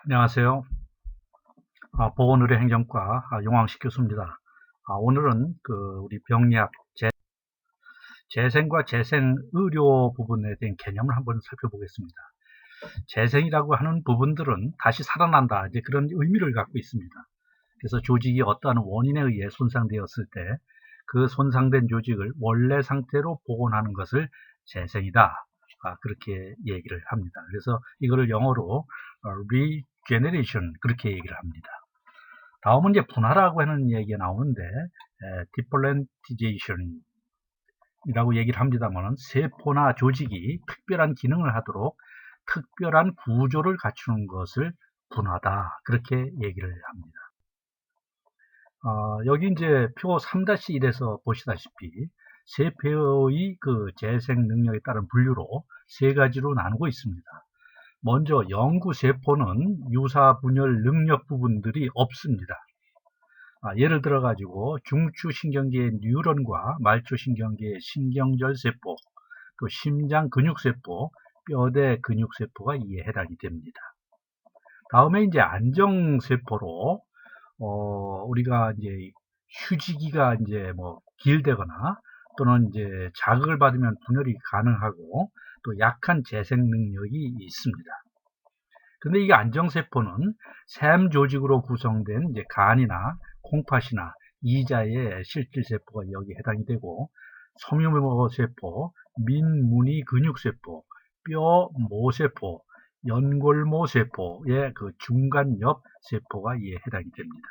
안녕하세요. 보건의료행정과 용왕식 교수입니다. 오늘은 우리 병리학 재생과 재생의료 부분에 대한 개념을 한번 살펴보겠습니다. 재생이라고 하는 부분들은 다시 살아난다, 이제 그런 의미를 갖고 있습니다. 그래서 조직이 어떠한 원인에 의해 손상되었을 때 그 손상된 조직을 원래 상태로 복원하는 것을 재생이다, 그렇게 얘기를 합니다. 그래서 이거를 영어로 regeneration 그렇게 얘기를 합니다. 다음은 이제 분화라고 하는 얘기가 나오는데 differentiation 이라고 얘기를 합니다만, 세포나 조직이 특별한 기능을 하도록 특별한 구조를 갖추는 것을 분화다, 그렇게 얘기를 합니다. 여기 이제 표 3-1에서 보시다시피 세포의 재생 능력에 따른 분류로 세 가지로 나누고 있습니다. 먼저 영구세포는 유사 분열 능력 부분들이 없습니다. 예를 들어 가지고 중추신경계의 뉴런과 말초신경계의 신경절세포, 또 심장 근육세포, 뼈대 근육세포가 이에 해당이 됩니다. 다음에 이제 안정세포로 우리가 이제 휴지기가 이제 길되거나 또는 이제 자극을 받으면 분열이 가능하고 또 약한 재생 능력이 있습니다. 근데 이게 안정세포는 샘 조직으로 구성된 이제 간이나 콩팥이나 이자의 실질세포가 여기에 해당이 되고, 섬유세포, 민무늬 근육세포, 뼈 모세포, 연골모세포의 중간엽 세포가 이에 해당이 됩니다.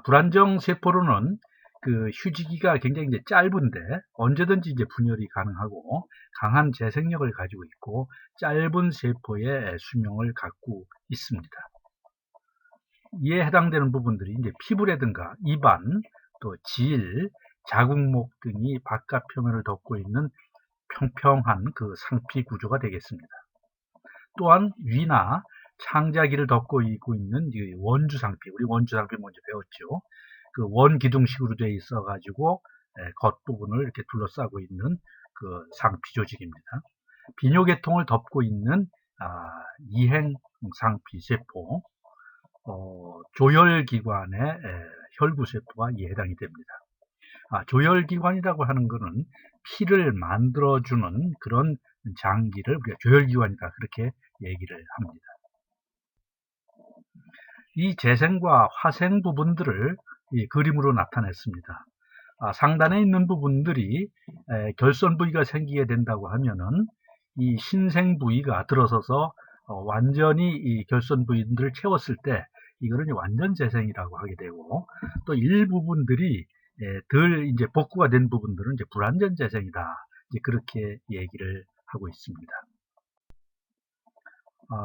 불안정세포로는 휴지기가 굉장히 이제 짧은데 언제든지 이제 분열이 가능하고 강한 재생력을 가지고 있고 짧은 세포의 수명을 갖고 있습니다. 이에 해당되는 부분들이 이제 피부라든가 입안, 또 질, 자궁목 등이 바깥 표면을 덮고 있는 평평한 상피 구조가 되겠습니다. 또한 위나 창자기를 덮고 있는 원주상피, 우리 원주상피 먼저 배웠죠. 원기둥식으로 되어 있어 가지고 겉부분을 이렇게 둘러싸고 있는 상피 조직입니다. 비뇨계통을 덮고 있는 이행상피 세포, 조혈기관의 혈구세포가 이에 해당이 됩니다. 조혈기관이라고 하는 것은 피를 만들어주는 그런 장기를 우리가 조혈기관이다, 그렇게 얘기를 합니다. 이 재생과 화생 부분들을 이 그림으로 나타냈습니다. 상단에 있는 부분들이 결손 부위가 생기게 된다고 하면은 이 신생 부위가 들어서서 완전히 이 결손 부위들을 채웠을 때 이거를 완전 재생이라고 하게 되고, 또 일부분들이 덜 이제 복구가 된 부분들은 이제 불완전 재생이다, 이제 그렇게 얘기를 하고 있습니다.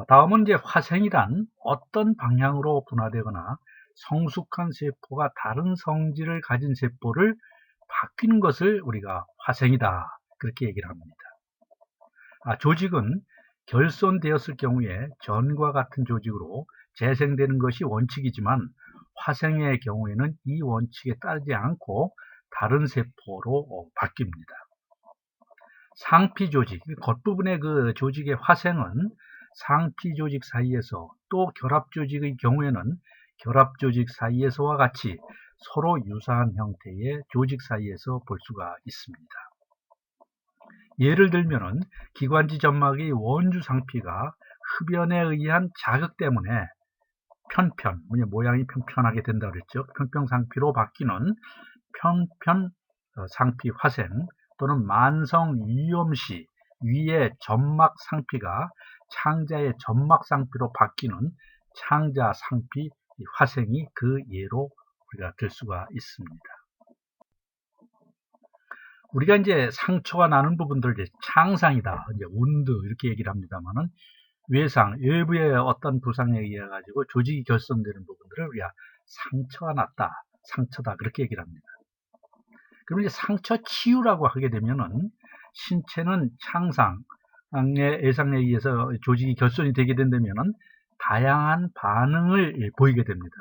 다음은 이제 화생이란 어떤 방향으로 분화되거나 성숙한 세포가 다른 성질을 가진 세포를 바뀌는 것을 우리가 화생이다, 그렇게 얘기를 합니다. 조직은 결손되었을 경우에 전과 같은 조직으로 재생되는 것이 원칙이지만 화생의 경우에는 이 원칙에 따르지 않고 다른 세포로 바뀝니다. 상피 조직, 겉부분의 조직의 화생은 상피 조직 사이에서, 또 결합 조직의 경우에는 결합 조직 사이에서와 같이 서로 유사한 형태의 조직 사이에서 볼 수가 있습니다. 예를 들면은 기관지 점막의 원주 상피가 흡연에 의한 자극 때문에 모양이 편편하게 된다고 그랬죠. 편평 상피로 바뀌는 편편 상피 화생, 또는 만성 위염 시 위의 점막 상피가 창자의 점막 상피로 바뀌는 창자 상피 화생이 그 예로 우리가 들 수가 있습니다. 우리가 이제 상처가 나는 부분들 이제 창상이다, 이제 운드 이렇게 얘기를 합니다만은, 외부의 어떤 부상에 의해 가지고 조직이 결손되는 부분들을 우리가 상처가 났다, 상처다, 그렇게 얘기를 합니다. 그럼 이제 상처 치유라고 하게 되면은 신체는 창상의 예상에 의해서 조직이 결손이 되게 된다면은 다양한 반응을 보이게 됩니다.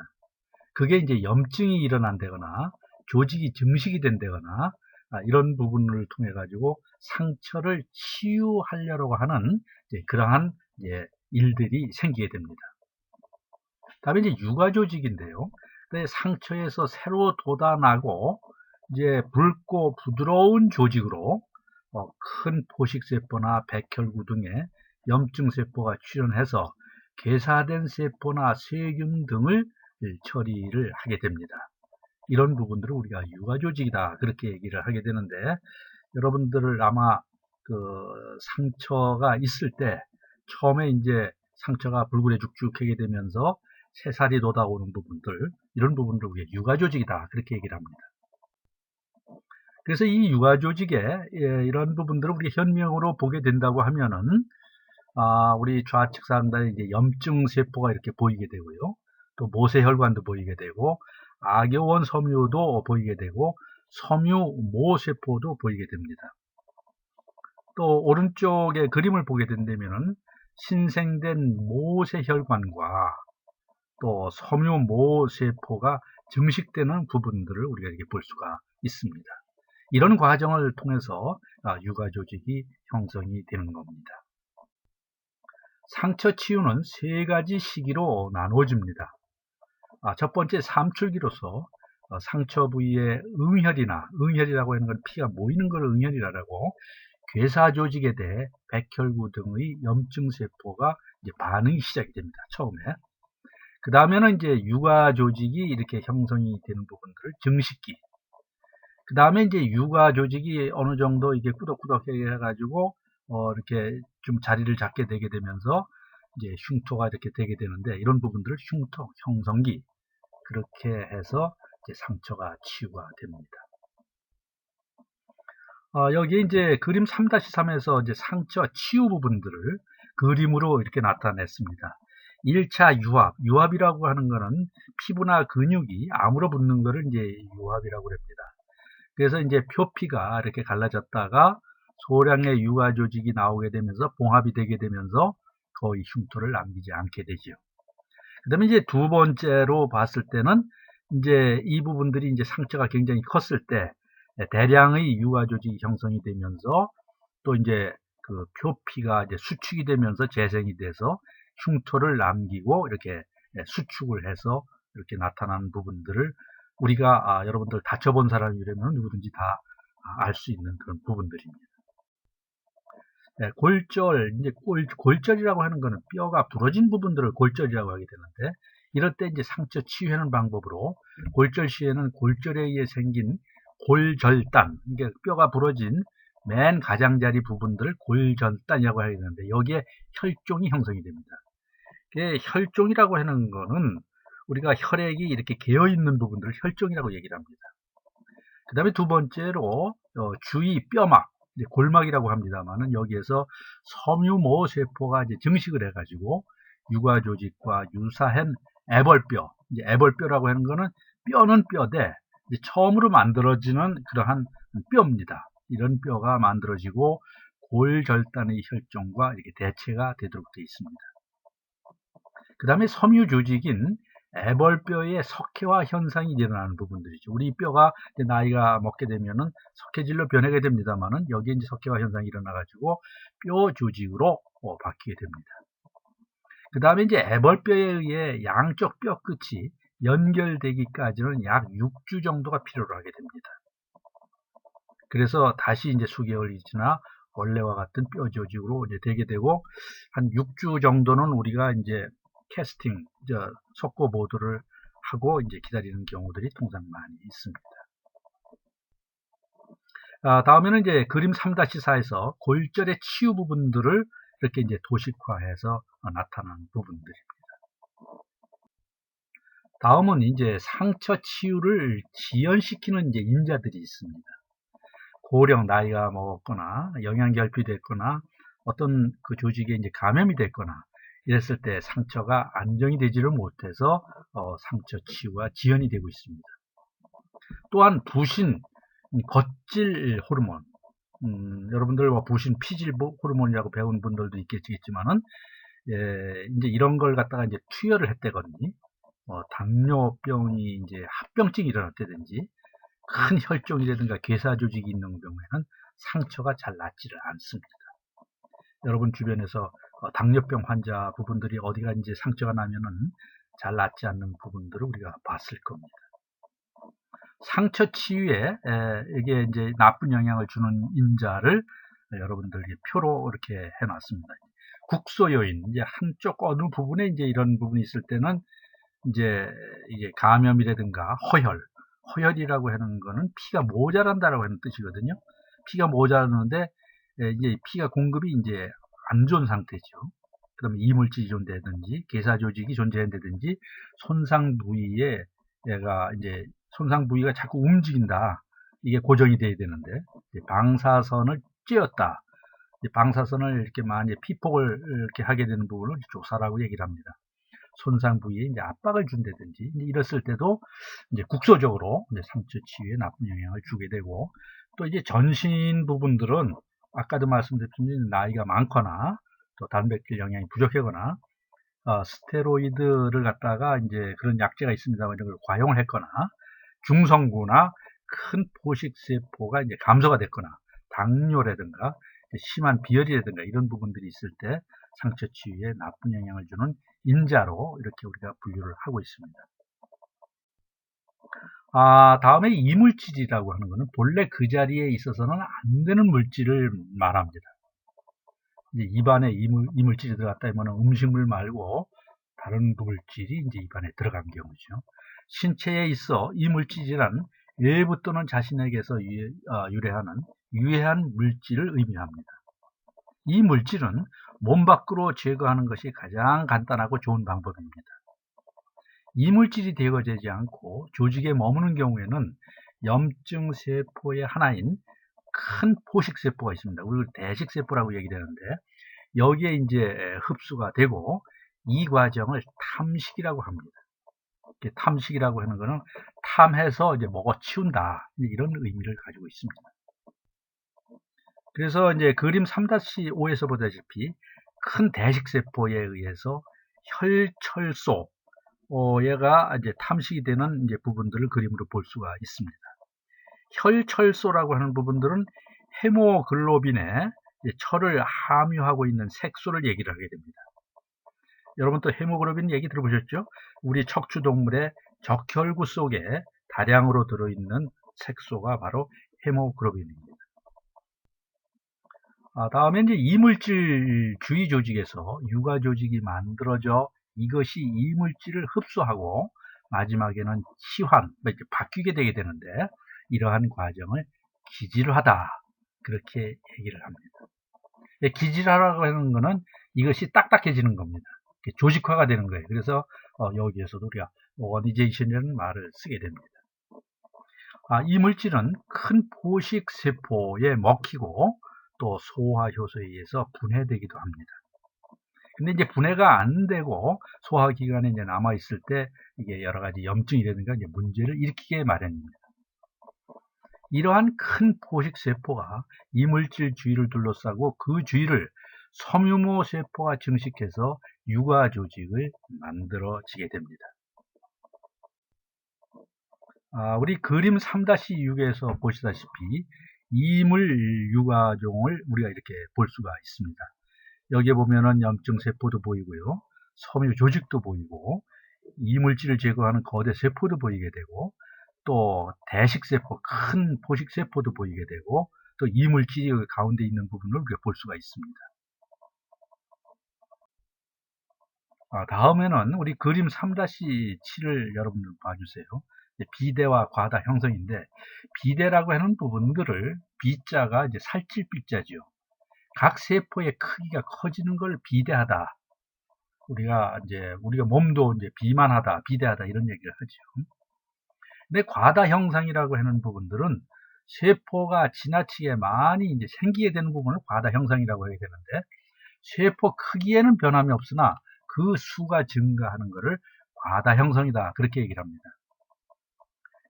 그게 이제 염증이 일어난다거나 조직이 증식이 된다거나 이런 부분을 통해 가지고 상처를 치유하려고 하는 그러한 일들이 생기게 됩니다. 다음에 이제 육아조직인데요. 상처에서 새로 돋아나고 이제 붉고 부드러운 조직으로 큰 포식세포나 백혈구 등의 염증세포가 출현해서 괴사된 세포나 세균 등을 처리를 하게 됩니다. 이런 부분들을 우리가 육아조직이다 그렇게 얘기를 하게 되는데, 여러분들을 아마 그 상처가 있을 때 처음에 이제 상처가 불굴에 죽죽하게 되면서 새살이 돋아오는 부분들, 이런 부분을 우리가 육아조직이다 그렇게 얘기를 합니다. 그래서 이 육아조직의 이런 부분들을 우리가 현명으로 보게 된다고 하면은 우리 좌측 상단에 이제 염증세포가 이렇게 보이게 되고요. 또 모세혈관도 보이게 되고 악여원 섬유도 보이게 되고 섬유모세포도 보이게 됩니다. 또 오른쪽에 그림을 보게 된다면 신생된 모세혈관과 또 섬유모세포가 증식되는 부분들을 우리가 이렇게 볼 수가 있습니다. 이런 과정을 통해서 육아조직이 형성이 되는 겁니다. 상처 치유는 세 가지 시기로 나누어집니다. 첫 번째 삼출기로서 상처 부위에 응혈이라고 하는 건 피가 모이는 걸 응혈이라고, 괴사조직에 대해 백혈구 등의 염증세포가 이제 반응이 시작이 됩니다. 처음에. 그 다음에는 이제 육아조직이 이렇게 형성이 되는 부분들을 증식기. 그 다음에 이제 육아조직이 어느 정도 이게 꾸덕꾸덕 해가지고 이렇게 좀 자리를 잡게 되게 되면서 이제 흉터가 이렇게 되게 되는데, 이런 부분들을 흉터 형성기, 그렇게 해서 이제 상처가 치유가 됩니다. 여기 이제 그림 3-3에서 이제 상처 치유 부분들을 그림으로 이렇게 나타냈습니다. 1차 유압이라고 하는 거는 피부나 근육이 암으로 붙는 거를 이제 유압이라고 합니다. 그래서 이제 표피가 이렇게 갈라졌다가 소량의 육아조직이 나오게 되면서 봉합이 되게 되면서 거의 흉터를 남기지 않게 되죠. 그 다음에 이제 두 번째로 봤을 때는 이제 이 부분들이 이제 상처가 굉장히 컸을 때 대량의 육아조직이 형성이 되면서 또 이제 그 표피가 이제 수축이 되면서 재생이 돼서 흉터를 남기고 이렇게 수축을 해서 이렇게 나타나는 부분들을 우리가 여러분들 다쳐본 사람이라면 누구든지 다 알 수 있는 그런 부분들입니다. 골절, 이제 골절이라고 하는 것은 뼈가 부러진 부분들을 골절이라고 하게 되는데, 이럴 때 이제 상처 치유하는 방법으로 골절 시에는 골절에 의해 생긴 골절단, 이게 뼈가 부러진 맨 가장자리 부분들을 골절단이라고 하게 되는데, 여기에 혈종이 형성이 됩니다. 혈종이라고 하는 거는 우리가 혈액이 이렇게 개어 있는 부분들을 혈종이라고 얘기를 합니다. 그 다음에 두 번째로 주위 뼈막, 골막이라고 합니다만은, 여기에서 섬유모세포가 이제 증식을 해가지고 육아조직과 유사한 애벌뼈, 이제 애벌뼈라고 하는 거는 뼈는 뼈대 이제 처음으로 만들어지는 그러한 뼈입니다. 이런 뼈가 만들어지고 골절단의 혈종과 이렇게 대체가 되도록 되어 있습니다. 그 다음에 섬유조직인 애벌뼈의 석회화 현상이 일어나는 부분들이죠. 우리 뼈가 이제 나이가 먹게 되면은 석회질로 변하게 됩니다만은, 여기에 이제 석회화 현상이 일어나가지고 뼈 조직으로 바뀌게 됩니다. 그 다음에 이제 애벌뼈에 의해 양쪽 뼈 끝이 연결되기까지는 약 6주 정도가 필요로 하게 됩니다. 그래서 다시 이제 수개월이 지나 원래와 같은 뼈 조직으로 이제 되게 되고, 한 6주 정도는 우리가 이제 캐스팅, 석고 보도를 하고 이제 기다리는 경우들이 통상 많이 있습니다. 다음에는 이제 그림 3-4에서 골절의 치유 부분들을 이렇게 이제 도식화해서 나타나는 부분들입니다. 다음은 이제 상처 치유를 지연시키는 이제 인자들이 있습니다. 고령, 나이가 먹었거나 영양결핍됐거나 어떤 그 조직에 이제 감염이 됐거나 이랬을 때 상처가 안정이 되지를 못해서 상처 치유가 지연이 되고 있습니다. 또한 부신, 겉질 호르몬, 여러분들 부신 피질 호르몬이라고 배운 분들도 있겠지만은, 이제 이런 걸 갖다가 이제 투여를 했다든지, 당뇨병이 이제 합병증이 일어났다든지, 큰 혈종이라든가 괴사 조직이 있는 경우에는 상처가 잘 낫지를 않습니다. 여러분 주변에서 당뇨병 환자 부분들이 어디가 이제 상처가 나면은 잘 낫지 않는 부분들을 우리가 봤을 겁니다. 상처 치유에 이게 이제 나쁜 영향을 주는 인자를 여러분들이 표로 이렇게 해놨습니다. 국소 요인, 이제 한쪽 어느 부분에 이제 이런 부분이 있을 때는 이제 이게 감염이라든가 허혈이라고 하는 거는 피가 모자란다라고 하는 뜻이거든요. 피가 모자라는데 이제 피가 공급이 이제 안 좋은 상태죠. 그러면 이물질이 존재하든지 괴사 조직이 존재한다든지 손상 부위에 얘가 이제 손상 부위가 자꾸 움직인다. 이게 고정이 돼야 되는데 방사선을 찧었다. 방사선을 이렇게 많이 피폭을 이렇게 하게 되는 부분을 조사라고 얘기를 합니다. 손상 부위에 이제 압박을 준다든지 이제 이랬을 때도 이제 국소적으로 이제 상처 치유에 나쁜 영향을 주게 되고, 또 이제 전신 부분들은 아까도 말씀드렸지만 나이가 많거나 또 단백질 영양이 부족하거나 스테로이드를 갖다가 이제 그런 약제가 있습니다만 이런 걸 과용을 했거나 중성부나 큰 포식세포가 이제 감소가 됐거나 당뇨라든가 심한 비열이라든가 이런 부분들이 있을 때 상처 치유에 나쁜 영향을 주는 인자로 이렇게 우리가 분류를 하고 있습니다. 다음에 이물질이라고 하는 것은 본래 그 자리에 있어서는 안 되는 물질을 말합니다. 이제 입안에 이물질이 들어갔다 하면 음식물 말고 다른 물질이 이제 입안에 들어간 경우죠. 신체에 있어 이물질이란 외부 또는 자신에게서 유래하는 유해한 물질을 의미합니다. 이 물질은 몸 밖으로 제거하는 것이 가장 간단하고 좋은 방법입니다. 이물질이 제거되지 않고 조직에 머무는 경우에는 염증 세포의 하나인 큰 포식세포가 있습니다. 우리가 대식세포라고 얘기하는데 여기에 이제 흡수가 되고 이 과정을 탐식이라고 합니다. 탐식이라고 하는 것은 탐해서 이제 먹어치운다, 이런 의미를 가지고 있습니다. 그래서 이제 그림 3-5에서 보다시피 큰 대식세포에 의해서 혈철소 얘가 이제 탐식이 되는 이제 부분들을 그림으로 볼 수가 있습니다. 혈철소라고 하는 부분들은 헤모글로빈에 철을 함유하고 있는 색소를 얘기를 하게 됩니다. 여러분 또 헤모글로빈 얘기 들어보셨죠? 우리 척추동물의 적혈구 속에 다량으로 들어있는 색소가 바로 헤모글로빈입니다. 다음에 이제 이물질 주위 조직에서 유가 조직이 만들어져 이것이 이물질을 흡수하고 마지막에는 치환, 바뀌게 되게 되는데 이러한 과정을 기질하다, 그렇게 얘기를 합니다. 기질하라고 하는 것은 이것이 딱딱해지는 겁니다. 조직화가 되는 거예요. 그래서 여기에서도 우리가 오거니제이션이라는 말을 쓰게 됩니다. 이 물질은 큰 포식세포에 먹히고 또 소화효소에 의해서 분해되기도 합니다. 근데 이제 분해가 안 되고 소화기관에 이제 남아있을 때 이게 여러 가지 염증이라든가 이제 문제를 일으키게 마련입니다. 이러한 큰 포식세포가 이물질 주위를 둘러싸고 그 주위를 섬유모 세포가 증식해서 유가 조직을 만들어지게 됩니다. 우리 그림 3-6에서 보시다시피 이물 유가종을 우리가 이렇게 볼 수가 있습니다. 여기에 보면은 염증세포도 보이고요, 섬유 조직도 보이고, 이물질을 제거하는 거대 세포도 보이게 되고, 또 대식세포, 큰 포식세포도 보이게 되고, 또 이물질이 가운데 있는 부분을 우리가 볼 수가 있습니다. 다음에는 우리 그림 3-7을 여러분들 봐주세요. 비대와 과다 형성인데, 비대라고 하는 부분들을 비자가 이제 살찔 비자죠. 각 세포의 크기가 커지는 걸 비대하다. 우리가 몸도 이제 비만하다, 비대하다 이런 얘기를 하죠. 근데 과다 형상이라고 하는 부분들은 세포가 지나치게 많이 이제 생기게 되는 부분을 과다 형상이라고 하게 되는데, 세포 크기에는 변함이 없으나 그 수가 증가하는 것을 과다 형성이다, 그렇게 얘기를 합니다.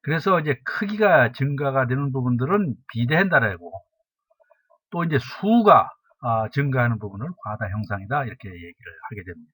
그래서 이제 크기가 증가가 되는 부분들은 비대한다라고, 또 이제 수가 증가하는 부분을 과다 형상이다, 이렇게 얘기를 하게 됩니다.